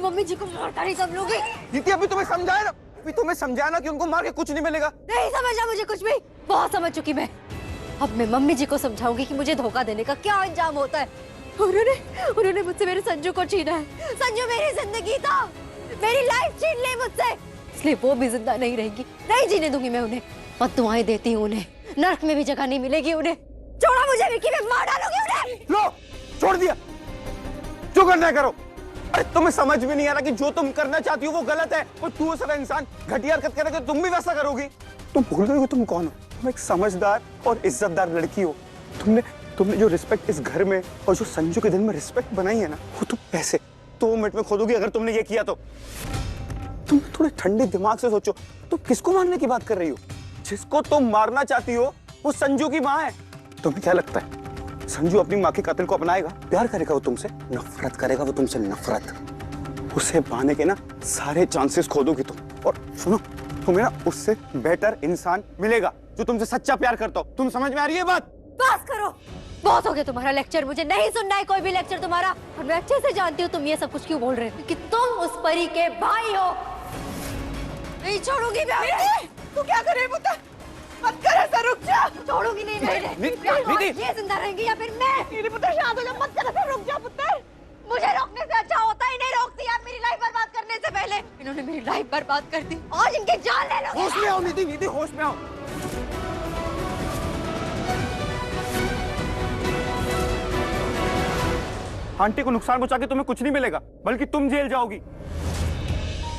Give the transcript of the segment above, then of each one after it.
Mummy जी को मार डाली सब लोग। नीति अभी तुम्हें समझाया ना कि उनको मार के कुछ नहीं मिलेगा। नहीं समझा मुझे कुछ भी, बहुत समझ चुकी मैं। अब मैं मम्मी जी को समझाऊंगी कि मुझे धोखा देने का क्या अंजाम होता है। उन्होंने मुझसे मेरे संजू को छीना है। संजू मेरी जिंदगी था, मेरी लाइफ छीन ली मुझसे, इसलिए वो भी जिंदा नहीं रहेंगी। नहीं जीने दूंगी मैं उन्हें। बद्दुआएं देती हूँ उन्हें, नर्क में भी जगह नहीं मिलेगी उन्हें। छोड़ा मुझे विक्की, मैं मार डालूंगी उन्हें। लो छोड़ दिया, जो करना है करो। अरे तुम्हें समझ में नहीं आ रहा कि जो तुम करना चाहती हो वो गलत है, और तू सारा इंसान घटिया हरकत करेगा तुम भी वैसा करोगी। तुम भूल गए हो तुम कौन हो। तुम एक समझदार और इज्जतदार लड़की हो। तुमने जो रिस्पेक्ट इस घर में और जो संजू के दिल में रिस्पेक्ट बनाई है ना, वो तुम पैसे 2 मिनट में खो दोगी अगर तुमने ये किया तो। तुम थोड़े ठंडे दिमाग से सोचो, तुम किसको मारने की बात कर रही हो? जिसको तुम मारना चाहती हो वो संजू की माँ है। तुम्हें क्या लगता है संजू अपनी माँ के कातिल को अपनाएगा? प्यार करेगा वो तुमसे? नफरत करेगा वो तुमसे, नफरत। उसे पाने के ना सारे चांसेस खो दोगी तुम। और सुनो, तुम्हें ना उससे बेटर इंसान मिलेगा जो तुमसे सच्चा प्यार करता हो। तुम समझ में आ रही है बात? बस करो, बहुत हो गया तुम्हारा लेक्चर। मुझे नहीं सुनना है कोई भी लेक्चर तुम्हारा। और मैं अच्छे से जानती हूँ तुम ये सब कुछ क्यों बोल रहे हो, कि तुम उस परी के भाई हो। नहीं छोड़ूंगी मैं। तू क्या कर रही है पुत्र? मत कर ऐसा, रुक जा। छोड़ूंगी नहीं मैं। ये जिंदा रहेंगी या फिर मैं। मेरे पुत्र शांत हो जा, मत कर ऐसा, रुक जा पुत्र। मुझे रोकने से अच्छा होता ही नहीं रोकती आप मेरी लाइफ बर्बाद करने से पहले। इन्होंने मेरी लाइफ बर्बाद कर दी, आज इनकी जान ले लो। होश में आओ नीति, होश में आओ। आंटी को नुकसान पहुंचा के तुम्हें कुछ नहीं मिलेगा, बल्कि तुम जेल जाओगी।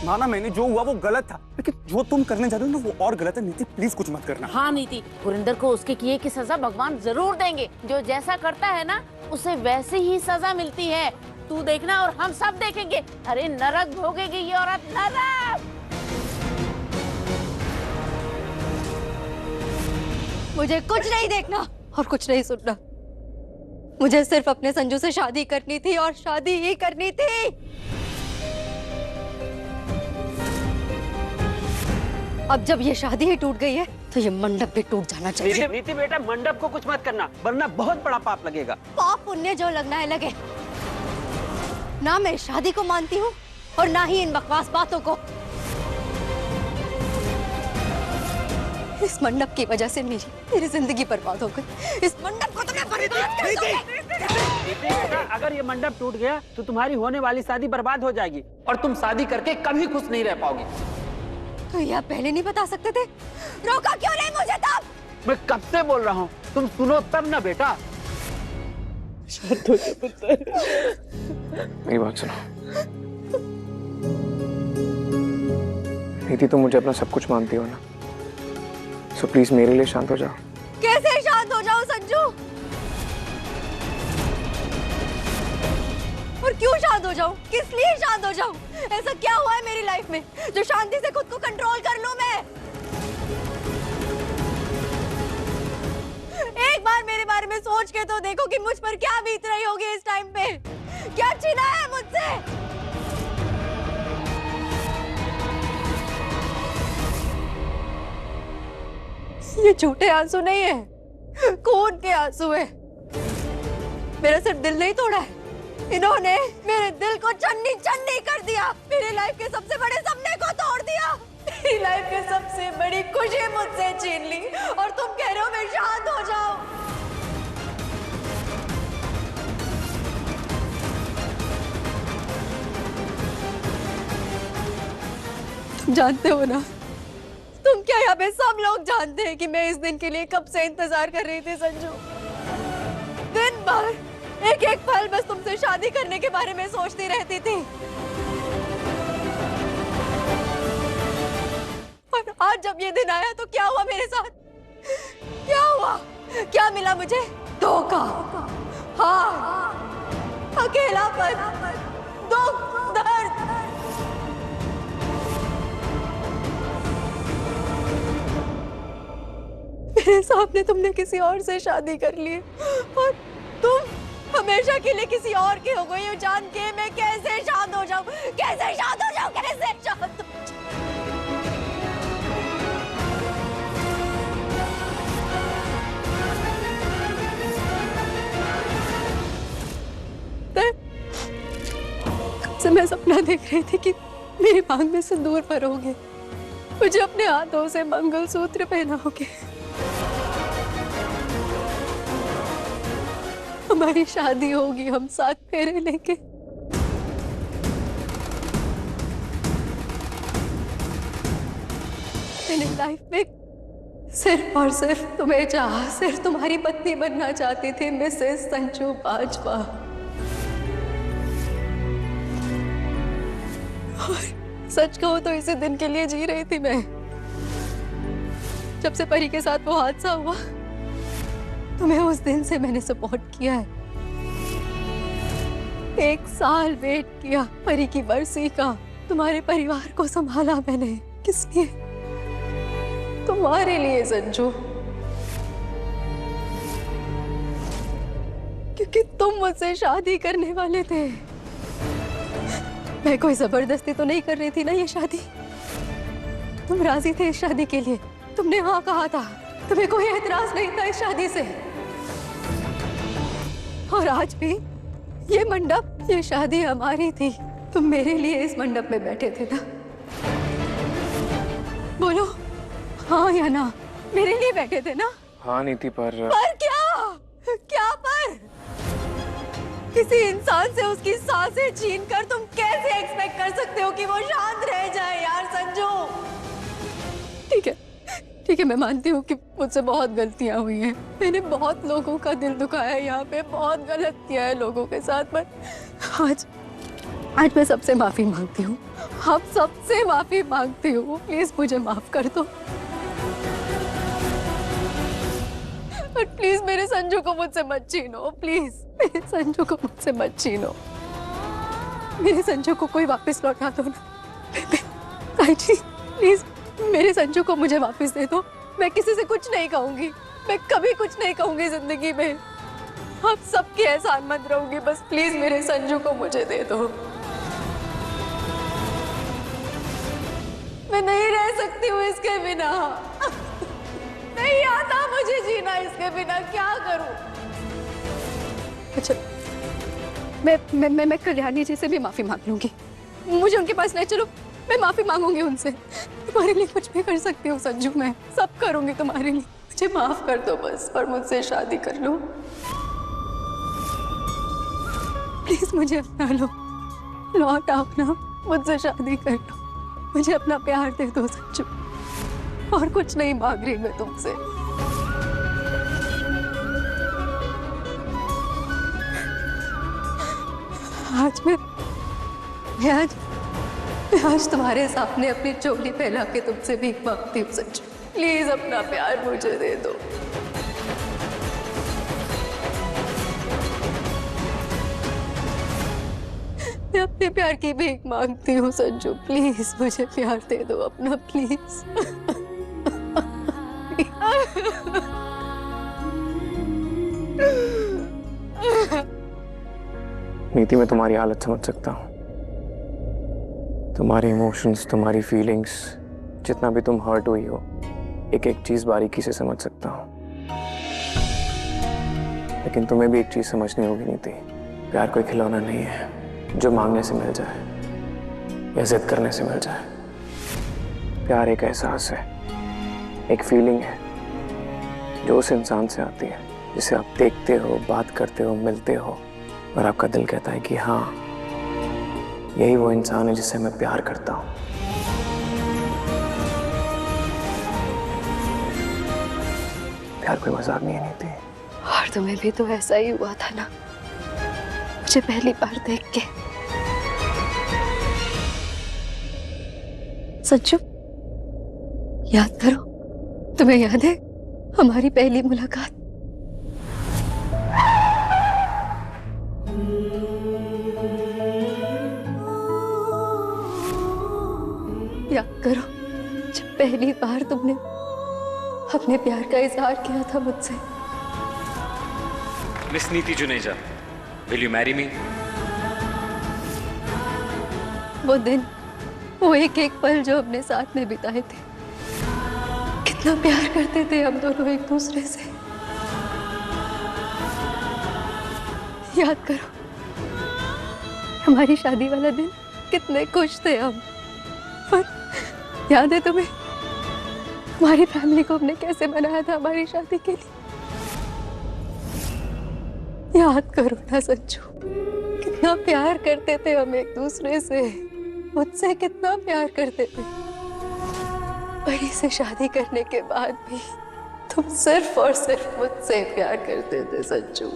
माना मैंने जो हुआ वो गलत था, लेकिन जो तुम करने जा रहे हो ना वो और गलत है। नीति प्लीज कुछ मत करना। हाँ नीति, गुरिंदर को उसके किए की सजा भगवान जरूर देंगे। जो जैसा करता है ना उसे वैसे ही सजा मिलती है। तू देखना और हम सब देखेंगे। अरे नरक भोगेगी ये औरत, नरक। मुझे कुछ नहीं देखना और कुछ नहीं सुनना। मुझे सिर्फ अपने संजू से शादी करनी थी और शादी ही करनी थी। अब जब ये शादी ही टूट गई है तो ये मंडप भी टूट जाना चाहिए। नीति बेटा, मंडप को कुछ मत करना वरना बहुत बड़ा पाप लगेगा। पाप पुण्य जो लगना है लगे। ना मैं शादी को मानती हूँ और ना ही इन बकवास बातों को। इस मंडप की वजह से मेरी जिंदगी बर्बाद हो गई। इस मंडप को तुम्हें बर्बाद कर दोगे। नीति बेटा, अगर ये मंडप टूट गया तो तुम्हारी होने वाली शादी बर्बाद हो जाएगी और तुम शादी करके कभी खुश नहीं रह पाओगी। तो यह पहले नहीं बता सकते थे? रोका क्यों नहीं मुझे तब? मैं कब से बोल रहा हूँ, तुम सुनो तब ना बेटा। मेरी बात सुनो नीति, तुम मुझे अपना सब कुछ मानती हो ना, सो प्लीज मेरे लिए शांत हो जाओ। कैसे शांत हो जाऊं संजू? और क्यों शांत हो जाऊं? किस लिए शांत हो जाऊं? ऐसा क्या हुआ है मेरी लाइफ में जो शांति से खुद को कंट्रोल कर लूं मैं? एक बार मेरे बारे में सोच के तो देखो कि मुझ पर क्या बीत रही होगी इस टाइम पे। क्या छीना है मुझसे? ये झूठे आंसू नहीं है, खून के आंसू है। मेरा सिर्फ दिल नहीं तोड़ा है, इन्होंने मेरे दिल को चन्नी चन्नी कर दिया। मेरे लाइफ के सबसे बड़े सपने को तोड़ दिया। मेरी लाइफ की सबसे बड़ी खुशी मुझसे छीन ली और तुम कह रहे हो मैं शांत हो जाऊं। तुम जानते हो ना, तुम क्या यहाँ पे सब लोग जानते हैं कि मैं इस दिन के लिए कब से इंतजार कर रही थी संजू। दिन भर एक एक पल बस तुमसे शादी करने के बारे में सोचती रहती थी। और आज जब ये दिन आया तो क्या हुआ मेरे साथ? क्या हुआ? क्या मिला मुझे? धोखा, हार, अकेलापन, दुख, दर्द। मेरे सामने तुमने किसी और से शादी कर ली और तुम हमेशा के लिए किसी और के हो गई हो। जान के मैं कैसे शांत हो जाऊं? कैसे शांत हो जाऊं? कैसे शांत हो जाऊं? मैं सपना देख रही थी कि मेरी मांग में सिंदूर भरोगे, मुझे अपने हाथों से मंगलसूत्र पहनाओगे, हमारी शादी होगी, हम साथ फेरे लेंगे। मैंने लाइफ में सिर्फ और सिर्फ तुम्हें चाहा, सिर्फ तुम्हारी पत्नी बनना चाहती थी, मिसेस संजू बाजवा। और सच कहो तो इसी दिन के लिए जी रही थी मैं। जब से परी के साथ वो हादसा हुआ, तुम्हें उस दिन से मैंने सपोर्ट किया है। 1 साल वेट किया परी की बरसी का, तुम्हारे परिवार को संभाला मैंने। किस लिए? तुम्हारे लिए संजू, क्योंकि तुम मुझसे शादी करने वाले थे। मैं कोई जबरदस्ती तो नहीं कर रही थी ना ये शादी। तुम राजी थे इस शादी के लिए, तुमने हाँ कहा था, तुम्हें कोई एतराज नहीं था इस शादी से। और आज भी ये मंडप, ये शादी हमारी थी। तुम मेरे लिए इस मंडप में बैठे थे ना? बोलो हाँ या ना? मेरे लिए बैठे थे ना? हाँ नीति, पर क्या? क्या पर? किसी इंसान से उसकी सांसें छीन कर तुम कैसे एक्सपेक्ट कर सकते हो कि वो शांत रह जाए यार संजू? ठीक है, मैं मानती हूँ कि मुझसे बहुत गलतियां हुई हैं। मैंने बहुत लोगों का दिल दुखाया है, यहाँ पे बहुत गलत किया है लोगों के साथ, पर आज मैं सबसे माफी मांगती हूँ। आप सबसे माफी मांगती हूँ, प्लीज मुझे माफ कर दो। और प्लीज मेरे संजू को मुझसे मत छीनो, प्लीज मेरे संजू को मुझसे मत छीनो। मेरे संजू को कोई वापस लौटा दो ना। ताई जी प्लीज मेरे संजू को मुझे वापस दे दो। मैं किसी से कुछ नहीं कहूंगी, मैं कभी कुछ नहीं कहूंगी जिंदगी में। आप सबके एहसान मंद रहूंगी, बस प्लीज मेरे संजू को मुझे दे दो। मैं नहीं रह सकती हूँ इसके बिना। नहीं आता मुझे जीना इसके बिना, क्या करूं? अच्छा, मैं कल्याणी जी से भी माफी मांग लूंगी। मुझे उनके पास ले चलो, मैं माफी मांगूंगी उनसे। तुम्हारे लिए कुछ भी कर सकती हूँ संजू, मैं सब करूंगी तुम्हारे लिए। मुझे माफ कर दो बस, और मुझसे शादी कर लो प्लीज। मुझे अपना लो, लौट आओ ना, मुझसे शादी कर लो। मुझे अपना प्यार दे दो संजू, और कुछ नहीं मांग रही मैं तुमसे। आज तुम्हारे सामने अपनी चोली फैला के तुमसे भीख मांगती हूँ संजू। प्लीज अपना प्यार मुझे दे दो। मैं अपने प्यार की भीख मांगती हूँ संजू, प्लीज मुझे प्यार दे दो अपना, प्लीज। नीति, मैं तुम्हारी हालत समझ सकता हूँ, तुम्हारे इमोशंस, तुम्हारी फीलिंग्स, जितना भी तुम हर्ट हुई हो, एक एक चीज बारीकी से समझ सकता हूँ। लेकिन तुम्हें भी एक चीज समझनी होगी नीति, प्यार कोई खिलौना नहीं है जो मांगने से मिल जाए या जिद करने से मिल जाए। प्यार एक एहसास है, एक फीलिंग है जो उस इंसान से आती है जिसे आप देखते हो, बात करते हो, मिलते हो, और आपका दिल कहता है कि हाँ, यही वो इंसान है जिससे मैं प्यार करता हूँ। प्यार कोई मजाक नहीं है नीति। और तुम्हें भी तो ऐसा ही हुआ था ना मुझे पहली बार देख के। संजू, याद करो, तुम्हें याद है हमारी पहली मुलाकात? याद करो जब पहली बार तुमने अपने प्यार का इजहार किया था मुझसे। मिस नीति Juneja, will you marry me? वो दिन, वो एक एक पल जो हमने साथ में बिताए थे, कितना प्यार करते थे हम दोनों एक दूसरे से। याद करो हमारी शादी वाला दिन, कितने खुश थे हम। और याद है तुम्हें हमारी फैमिली को हमने कैसे मनाया था हमारी शादी के लिए? याद करो ना संजू, कितना प्यार करते थे हम एक दूसरे से, मुझसे कितना प्यार करते थे। बड़ी से शादी करने के बाद भी तुम सिर्फ और सिर्फ मुझसे प्यार करते थे संजू।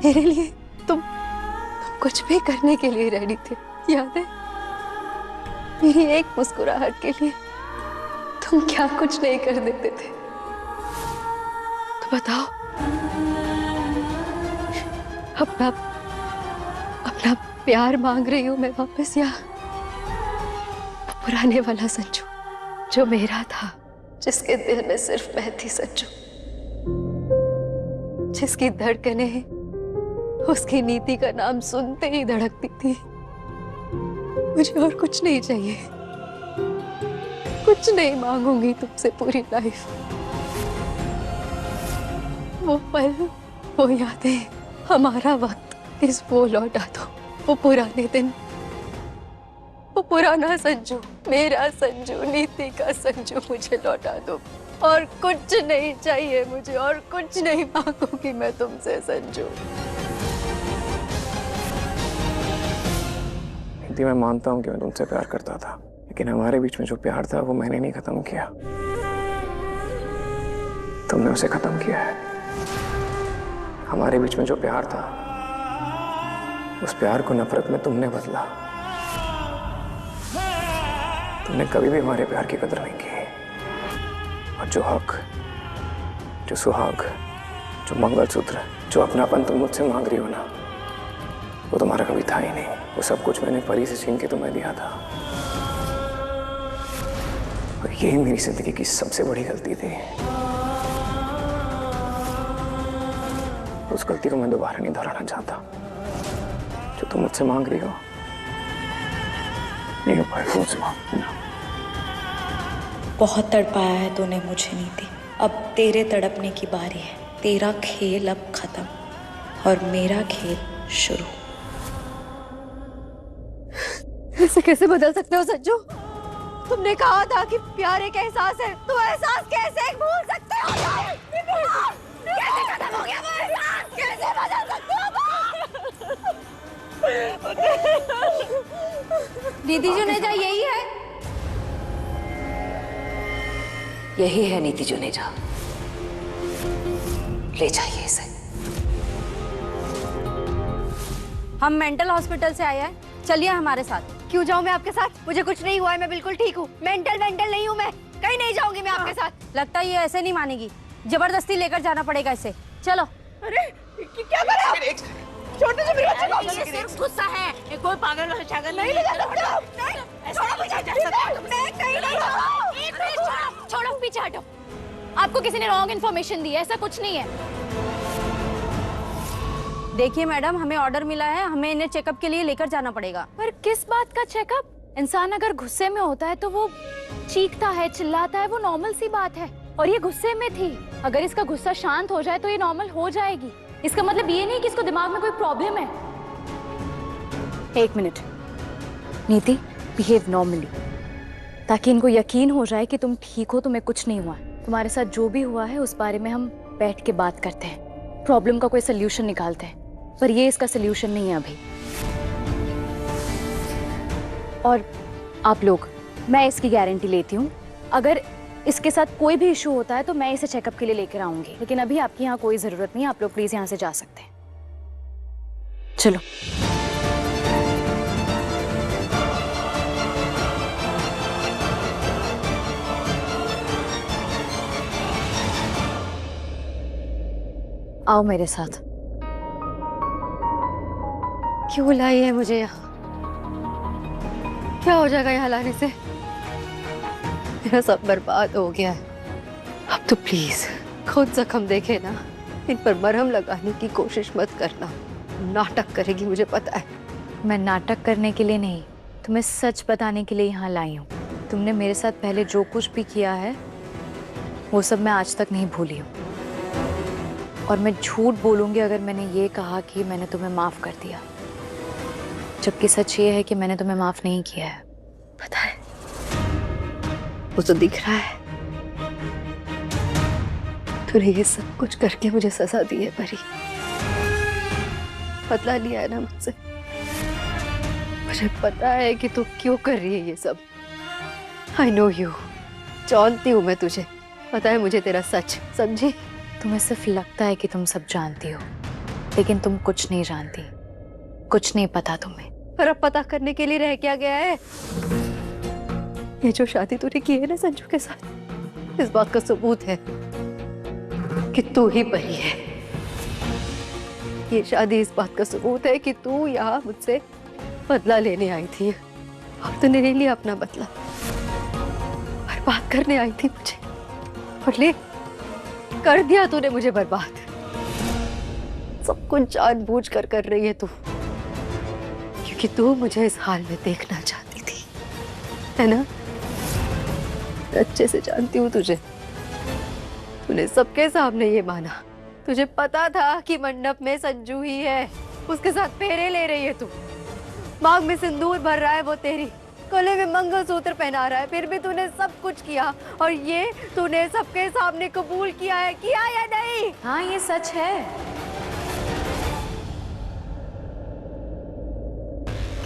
मेरे लिए तुम कुछ भी करने के लिए रेडी थे, याद है? मेरी एक मुस्कुराहट के लिए तुम क्या कुछ नहीं कर देते थे। तो बताओ, अपना प्यार मांग रही हूं मैं वापस, या पुराने वाला संजू जो मेरा था, जिसके दिल में सिर्फ मैं थी संजू, जिसकी धड़कनें उसकी नीति का नाम सुनते ही धड़कती थी। मुझे और कुछ नहीं चाहिए, कुछ नहीं मांगूंगी तुमसे पूरी लाइफ। वो पल, वो यादें, हमारा वक्त, इस वो लौटा दो। वो पुराने दिन, वो पुराना संजू, मेरा संजू, नीति का संजू मुझे लौटा दो। और कुछ नहीं चाहिए मुझे, और कुछ नहीं मांगूंगी मैं तुमसे संजू। नीति, मैं मानता हूँ कि मैं तुमसे प्यार करता था, लेकिन हमारे बीच में जो प्यार था वो मैंने नहीं खत्म किया, तुमने उसे खत्म किया है। हमारे बीच में जो प्यार था, उस प्यार को नफरत में तुमने बदला। तुमने कभी भी हमारे प्यार की कदर नहीं की। और जो हक, जो सुहाग, जो मंगलसूत्र, जो अपनापन तुम मुझसे मांग रही हो ना, वो तुम्हारा कभी था ही नहीं। वो सब कुछ मैंने परी से छीन के तुम्हें दिया था। और यही मेरी जिंदगी की सबसे बड़ी गलती थी। उस गलती को मैं दोबारा नहीं दोहराना चाहता। जो तुम मुझसे मांग रही हो, नहीं हो पाएगा मुझसे मांगना। बहुत तड़पाया है तूने मुझे नीति, अब तेरे तड़पने की बारी है। तेरा खेल अब खत्म और मेरा खेल शुरू। ऐसे कैसे बदल सकते हो संजू? तुमने कहा था कि प्यार एक एहसास है, तो एहसास कैसे भूल सकते हो? कैसे खत्म हो गया वो एहसास? कैसे बदल सकते हो? नीति जुनेजा यही है? यही है नीति जुनेजा, ले जाइए इसे। हम मेंटल हॉस्पिटल से आए हैं, चलिए हमारे साथ। क्यों जाऊं मैं आपके साथ? मुझे कुछ नहीं हुआ है, मैं बिल्कुल ठीक हूँ। मेंटल नहीं हूँ मैं, कहीं नहीं जाऊंगी मैं आपके साथ। लगता है ये ऐसे नहीं मानेगी, जबरदस्ती लेकर जाना पड़ेगा इसे। चलो। अरे क्या कर रहे हो? छोटे से बच्चे को ये सिर्फ गुस्सा है, ये कोई पागल और छागल नहीं ले जा सकते हो। छोड़ो, पीछे हटो। आपको किसी ने रॉन्ग इन्फॉर्मेशन दी है, ऐसा कुछ नहीं है। देखिए मैडम, हमें ऑर्डर मिला है, हमें इन्हें चेकअप के लिए लेकर जाना पड़ेगा। पर किस बात का चेकअप? इंसान अगर गुस्से में होता है तो वो चीखता है, चिल्लाता है, वो नॉर्मल सी बात है। और ये गुस्से में थी, अगर इसका गुस्सा शांत हो जाए तो ये नॉर्मल हो जाएगी। इसका मतलब ये नहीं कि इसको दिमाग में कोई प्रॉब्लम है। एक मिनट नीति, बिहेव नॉर्मली, ताकि इनको यकीन हो जाए कि तुम ठीक हो, तुम्हें कुछ नहीं हुआ। तुम्हारे साथ जो भी हुआ है उस बारे में हम बैठ के बात करते हैं, प्रॉब्लम का कोई सोल्यूशन निकालते हैं। पर ये इसका सोल्यूशन नहीं है अभी। और आप लोग, मैं इसकी गारंटी लेती हूँ, अगर इसके साथ कोई भी इशू होता है तो मैं इसे चेकअप के लिए लेकर आऊंगी। लेकिन अभी आपकी यहाँ कोई जरूरत नहीं है, आप लोग प्लीज यहाँ से जा सकते हैं। चलो। आओ मेरे साथ। क्यों लाई है मुझे यहाँ? क्या हो जाएगा यहाँ लाने से? मेरा सब बर्बाद हो गया है। अब तो प्लीज खुद जख्म देखे ना, इन पर मरहम लगाने की कोशिश मत करना। नाटक करेगी मुझे पता है। मैं नाटक करने के लिए नहीं, तुम्हें सच बताने के लिए यहाँ लाई हूँ। तुमने मेरे साथ पहले जो कुछ भी किया है वो सब मैं आज तक नहीं भूली हूँ। और मैं झूठ बोलूँगी अगर मैंने ये कहा कि मैंने तुम्हें माफ़ कर दिया। जबकि सच ये है कि मैंने तुम्हें माफ नहीं किया है। पता है, वो तो दिख रहा है। तूने ये सब कुछ करके मुझे सजा दी है परी। बदला लिया है ना मुझसे। मुझे पता है कि तू क्यों कर रही है ये सब। आई नो यू, जानती हूँ मैं तुझे। पता है मुझे तेरा सच, समझी? तुम्हें सिर्फ लगता है कि तुम सब जानती हो, लेकिन तुम कुछ नहीं जानती, कुछ नहीं पता तुम्हें। पर अब पता करने के लिए रह क्या गया है? ये जो शादी तूने की है ना संजू के साथ, इस बात का सबूत है कि तू ही परी है। ये शादी इस बात का सबूत है कि तू यहाँ मुझसे बदला लेने आई थी, और तूने ले लिया अपना बदला। बर्बाद करने आई थी मुझे, और ले कर दिया तूने मुझे बर्बाद। सब कुछ जानबूझ कर रही है तू, क्योंकि तू मुझे इस हाल में देखना चाहती थी, है ना? अच्छे से जानती हूँ तुझे। तूने सबके सामने ये माना। तुझे पता था कि मंडप में संजू ही है, उसके साथ फेरे ले रही है तू। मांग में सिंदूर भर रहा है वो तेरी, गले में मंगलसूत्र पहना रहा है, फिर भी तूने सब कुछ किया, और ये तूने सबके सामने कबूल किया है, किया या नहीं? हाँ, ये सच है।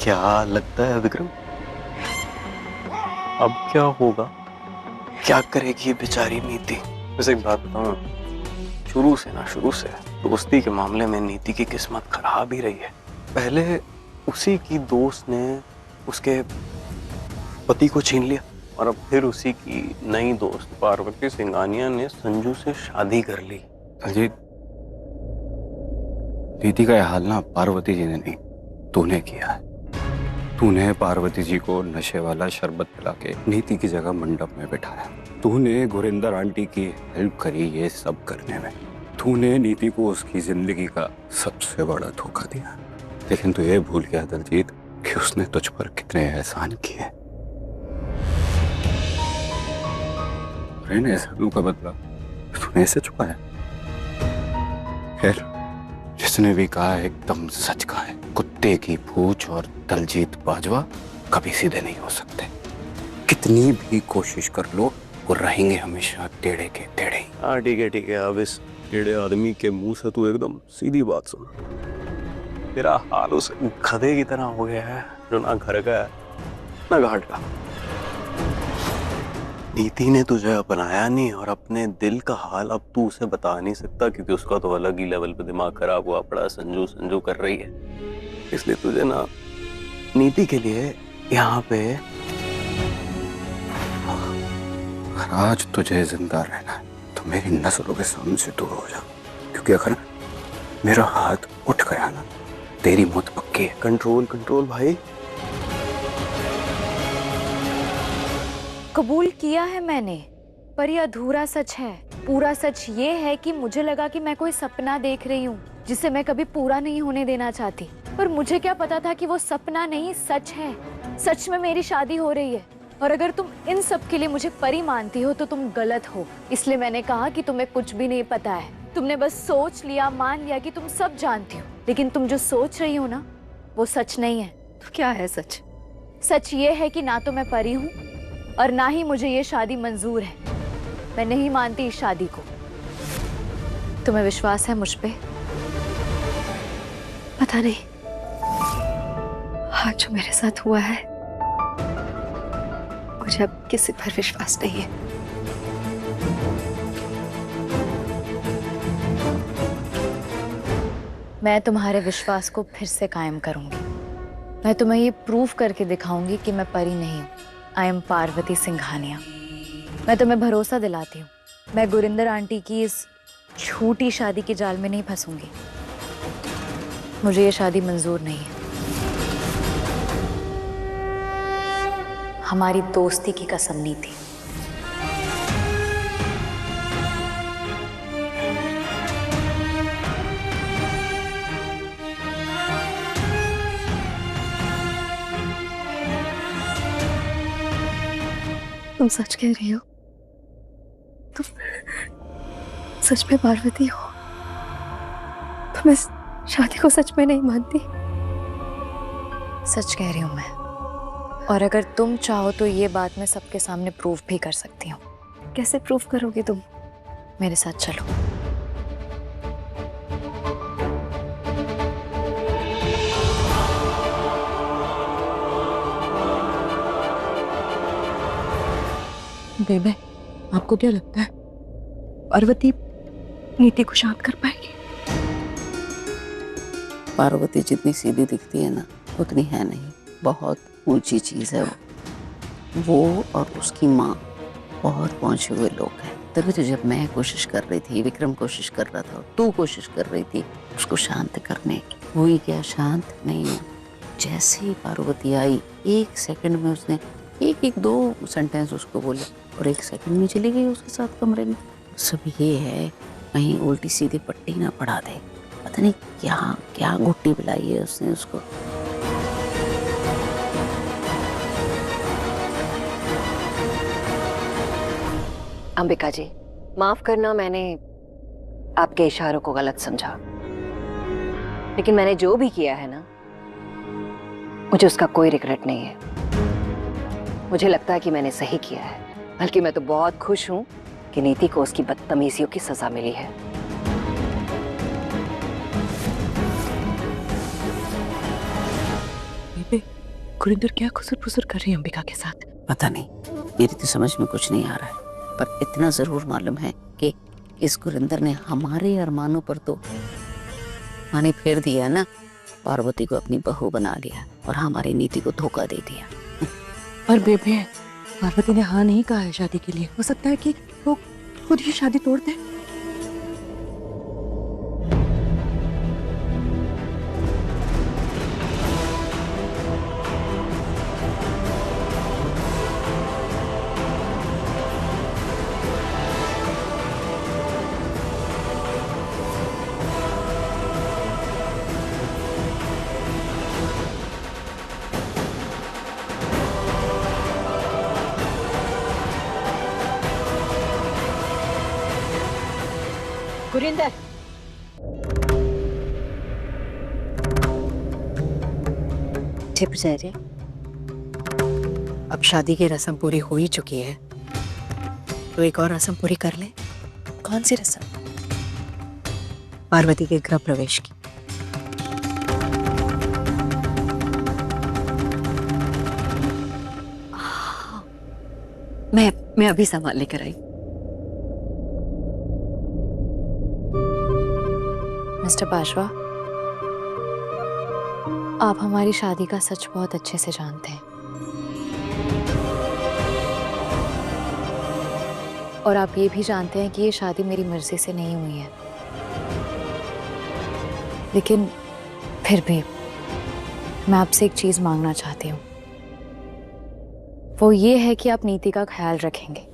क्या लगता है विक्रम, अब क्या होगा? क्या करेगी ये बेचारी नीति? वैसे एक बात बताऊं, शुरू से दोस्ती के मामले में नीति की किस्मत खराब ही रही है। पहले उसी की दोस्त ने उसके पति को छीन लिया, और अब फिर उसी की नई दोस्त पार्वती सिंघानिया ने संजू से शादी कर ली। अजय, नीति का यह हाल ना पार्वती जी ने नहीं, तूने किया है। तूने पार्वती जी को नशे वाला शरबत पिला के नीति की जगह मंडप में बिठाया। तूने गुरिंदर आंटी की हेल्प करी ये सब करने में। तूने नीति को उसकी जिंदगी का सबसे बड़ा धोखा दिया। लेकिन तू ये भूल गया दलजीत कि उसने तुझ पर कितने एहसान किए। सलू का बदला तूने ऐसे चुकाया। खैर, जिसने भी कहा एकदम सच कहा है। कुत्ते की पूंछ और दलजीत बाजवा कभी सीधे नहीं हो सकते। कितनी भी कोशिश कर लो, वो रहेंगे हमेशा टेढ़े के टेढ़े ही। हाँ ठीक है, अब इस टेढ़े आदमी के मुंह से तू एकदम सीधी बात सुन। तेरा हाल उस गधे की तरह हो गया है जो ना घर का है ना घाट का। नीति ने तुझे अपनाया नहीं, और अपने दिल का हाल अब तू उसे बता नहीं सकता, क्योंकि उसका तो अलग ही लेवल पे दिमाग खराब हुआ पड़ा। संजू कर रही है, इसलिए तुझे ना नीति के लिए यहाँ पे आज तुझे जिंदा रहना है तो मेरी नजरों के सामने से दूर हो जा, क्योंकि अगर मेरा हाथ उठ गया ना, तेरी मौत पक्की है। कंट्रोल भाई। कबूल किया है मैंने, पर ये अधूरा सच है। पूरा सच ये है कि मुझे लगा कि मैं कोई सपना देख रही हूँ जिसे मैं कभी पूरा नहीं होने देना चाहती, पर मुझे क्या पता था कि वो सपना नहीं सच है। सच में मेरी शादी हो रही है, और अगर तुम इन सब के लिए मुझे परी मानती हो तो तुम गलत हो। इसलिए मैंने कहा कि तुम्हें कुछ भी नहीं पता है। तुमने बस सोच लिया, मान लिया कि तुम सब जानती हो, लेकिन तुम जो सोच रही हो ना, वो सच नहीं है। तो क्या है सच? सच ये है कि ना तो मैं परी हूँ, और ना ही मुझे ये शादी मंजूर है। मैं नहीं मानती इस शादी को। तुम्हें विश्वास है मुझ पे? पता नहीं, आज जो मेरे साथ हुआ है, मुझे अब किसी पर विश्वास नहीं है। मैं तुम्हारे विश्वास को फिर से कायम करूंगी। मैं तुम्हें ये प्रूफ करके दिखाऊंगी कि मैं परी नहीं हूँ। I am Parvati Singhania. मैं तुम्हें भरोसा दिलाती हूँ, मैं गुरिंदर आंटी की इस झूठी शादी के जाल में नहीं फंसूंगी। मुझे ये शादी मंजूर नहीं है। हमारी दोस्ती की कसम नहीं थी। तुम सच कह रही हो? तुम सच में पार्वती हो? तुम इस शादी को सच में नहीं मानती? सच कह रही हूँ मैं। और अगर तुम चाहो तो ये बात मैं सबके सामने प्रूव भी कर सकती हूँ। कैसे प्रूव करोगी तुम? मेरे साथ चलो। बेबे, आपको क्या लगता है पार्वती नीति को शांत कर पाएगी? पार्वती जितनी सीधी दिखती है ना, उतनी है नहीं। बहुत ऊंची चीज है वो और उसकी माँ बहुत पहुंचे हुए लोग हैं। तभी तो जब मैं कोशिश कर रही थी, विक्रम कोशिश कर रहा था, तू कोशिश कर रही थी उसको शांत करने की, हुई क्या? शांत नहीं हुई। जैसे ही पार्वती आई, 1 सेकंड में उसने एक 2 सेंटेंस उसको बोले और 1 सेकंड में चली गई उसके साथ कमरे में। सब ये है कहीं उल्टी सीधी पट्टी ना पड़ा दे। पता नहीं क्या क्या गुट्टी पिलाई है उसने उसको। अंबिका जी, माफ करना, मैंने आपके इशारों को गलत समझा। लेकिन मैंने जो भी किया है ना, मुझे उसका कोई रिग्रेट नहीं है। मुझे लगता है कि मैंने सही किया है। बल्कि मैं तो बहुत खुश हूं कि नीति को उसकी बदतमीजियों की सजा मिली है। बेबे, गुरिंदर क्या खुसर-फुसर कर रही है अंबिका के साथ? पता नहीं, मेरी तो समझ में कुछ नहीं आ रहा है। पर इतना जरूर मालूम है कि इस गुरिंदर ने हमारे अरमानों पर तो पानी फेर दिया ना। पार्वती को अपनी बहू बना लिया और हमारी नीति को धोखा दे दिया। पर बेबे, पार्वती ने हाँ नहीं कहा है शादी के लिए। हो सकता है कि वो खुद ही शादी तोड़ दे। गुरिंदर, छिप जाए। अब शादी की रस्म पूरी हो ही चुकी है, तो एक और रस्म पूरी कर ले। कौन सी रस्म? पार्वती के गृह प्रवेश की। मैं अभी सामान लेकर आई। मिस्टर बाजवा, आप हमारी शादी का सच बहुत अच्छे से जानते हैं और आप ये भी जानते हैं कि ये शादी मेरी मर्जी से नहीं हुई है। लेकिन फिर भी मैं आपसे एक चीज मांगना चाहती हूँ। वो ये है कि आप नीति का ख्याल रखेंगे।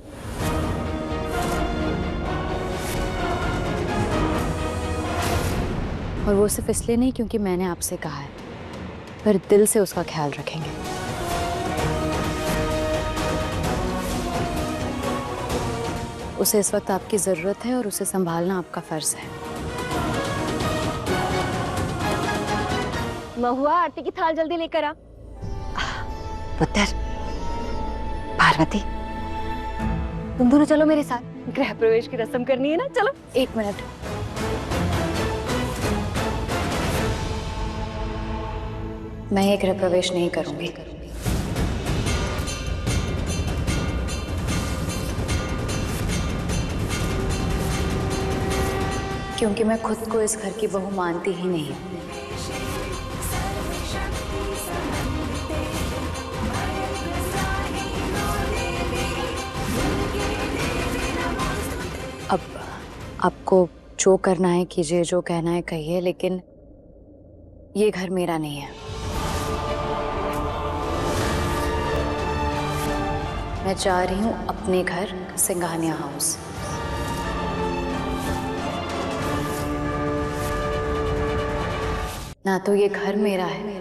और वो सिर्फ इसलिए नहीं क्योंकि मैंने आपसे कहा है, पर दिल से उसका ख्याल रखेंगे। उसे इस वक्त आपकी जरूरत है और उसे संभालना आपका फर्ज है। महुआ, आरती की थाल जल्दी लेकर आ। पुत्र, पार्वती, तुम दोनों चलो मेरे साथ। गृह प्रवेश की रस्म करनी है ना, चलो। 1 मिनट। मैं ये गृह प्रवेश नहीं करूंगी। क्योंकि मैं खुद को इस घर की बहू मानती ही नहीं। अब आपको जो करना है कीजिए, जो कहना है कहिए, लेकिन ये घर मेरा नहीं है। मैं जा रही हूँ अपने घर सिंघानिया हाउस। ना तो ये घर मेरा है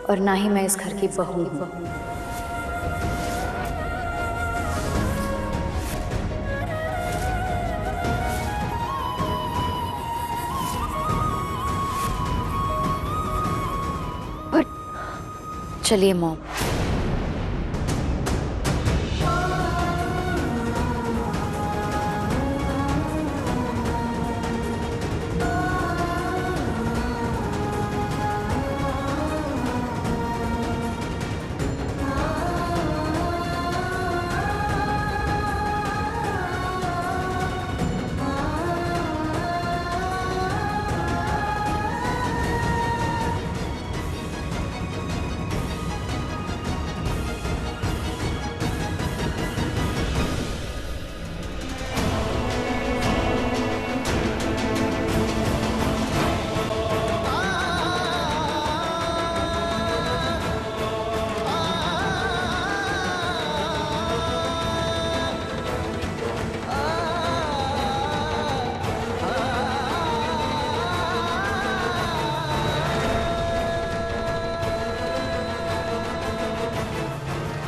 और ना ही मैं इस घर की बहू हूँ। चलिए मॉम।